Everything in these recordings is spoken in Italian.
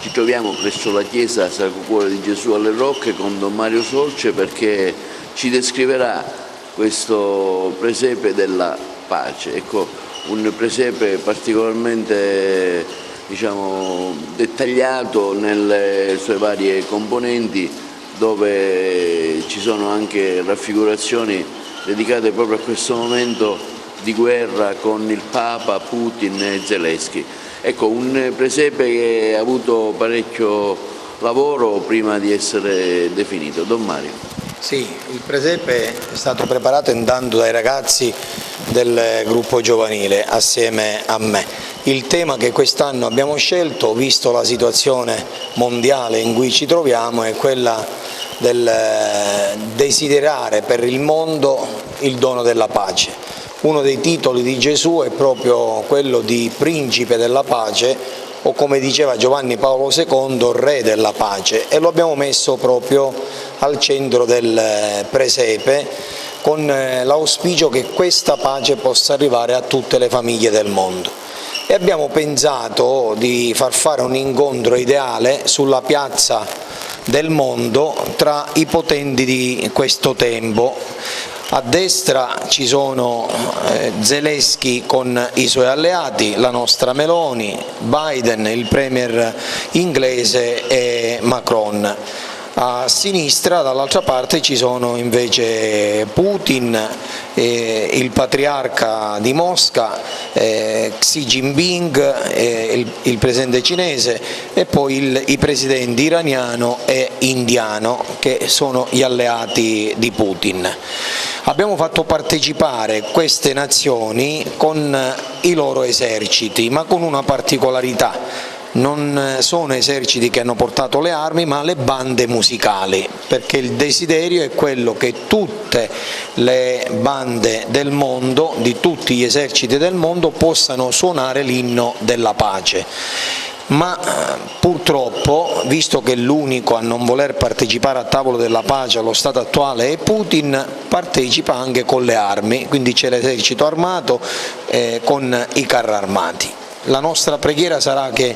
Ci troviamo presso la chiesa Sacro Cuore di Gesù alle Rocche con Don Mario Solce perché ci descriverà questo presepe della pace. Ecco, un presepe particolarmente dettagliato nelle sue varie componenti, dove ci sono anche raffigurazioni dedicate proprio a questo momento di guerra con il Papa, Putin e Zelensky. Ecco, un presepe che ha avuto parecchio lavoro prima di essere definito. Don Mario. Sì, il presepe è stato preparato intanto dai ragazzi del gruppo giovanile assieme a me. Il tema che quest'anno abbiamo scelto, visto la situazione mondiale in cui ci troviamo, è quella del desiderare per il mondo il dono della pace. Uno dei titoli di Gesù è proprio quello di principe della pace, o come diceva Giovanni Paolo II, re della pace, e lo abbiamo messo proprio al centro del presepe, con l'auspicio che questa pace possa arrivare a tutte le famiglie del mondo. E abbiamo pensato di far fare un incontro ideale sulla piazza del mondo tra i potenti di questo tempo. A destra ci sono Zelensky con i suoi alleati, la nostra Meloni, Biden, il premier inglese, e Macron. A sinistra, dall'altra parte, ci sono invece Putin, il patriarca di Mosca, Xi Jinping, il presidente cinese, e poi i presidenti iraniano e indiano, che sono gli alleati di Putin. Abbiamo fatto partecipare queste nazioni con i loro eserciti, ma con una particolarità. Non sono eserciti che hanno portato le armi, ma le bande musicali, perché il desiderio è quello che tutte le bande del mondo, di tutti gli eserciti del mondo, possano suonare l'inno della pace. Ma purtroppo, visto che l'unico a non voler partecipare al tavolo della pace allo stato attuale è Putin, partecipa anche con le armi, quindi c'è l'esercito armato con i carri armati. La nostra preghiera sarà che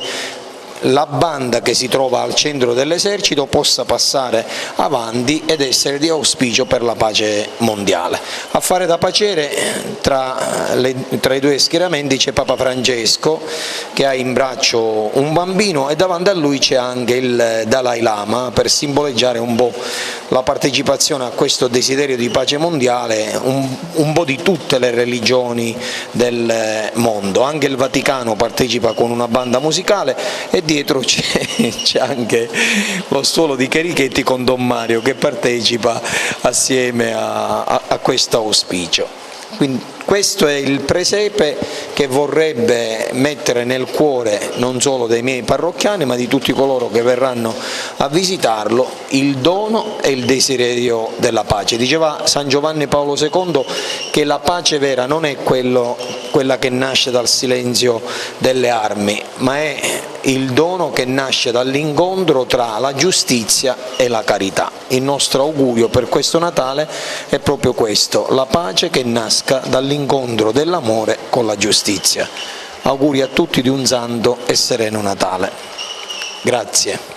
la banda che si trova al centro dell'esercito possa passare avanti ed essere di auspicio per la pace mondiale. A fare da paciere tra i due schieramenti c'è Papa Francesco, che ha in braccio un bambino, e davanti a lui c'è anche il Dalai Lama, per simboleggiare un po' la partecipazione a questo desiderio di pace mondiale, un po' di tutte le religioni del mondo. Anche il Vaticano partecipa con una banda musicale, e dietro c'è anche lo stuolo di Cherichetti con Don Mario, che partecipa assieme a questo auspicio. Quindi questo è il presepe che vorrebbe mettere nel cuore non solo dei miei parrocchiani, ma di tutti coloro che verranno a visitarlo, il dono e il desiderio della pace. Diceva San Giovanni Paolo II che la pace vera non è quella che nasce dal silenzio delle armi, ma è il dono che nasce dall'incontro tra la giustizia e la carità. Il nostro augurio per questo Natale è proprio questo: la pace che nasca dall'incontro dell'amore con la giustizia. Auguri a tutti di un santo e sereno Natale. Grazie.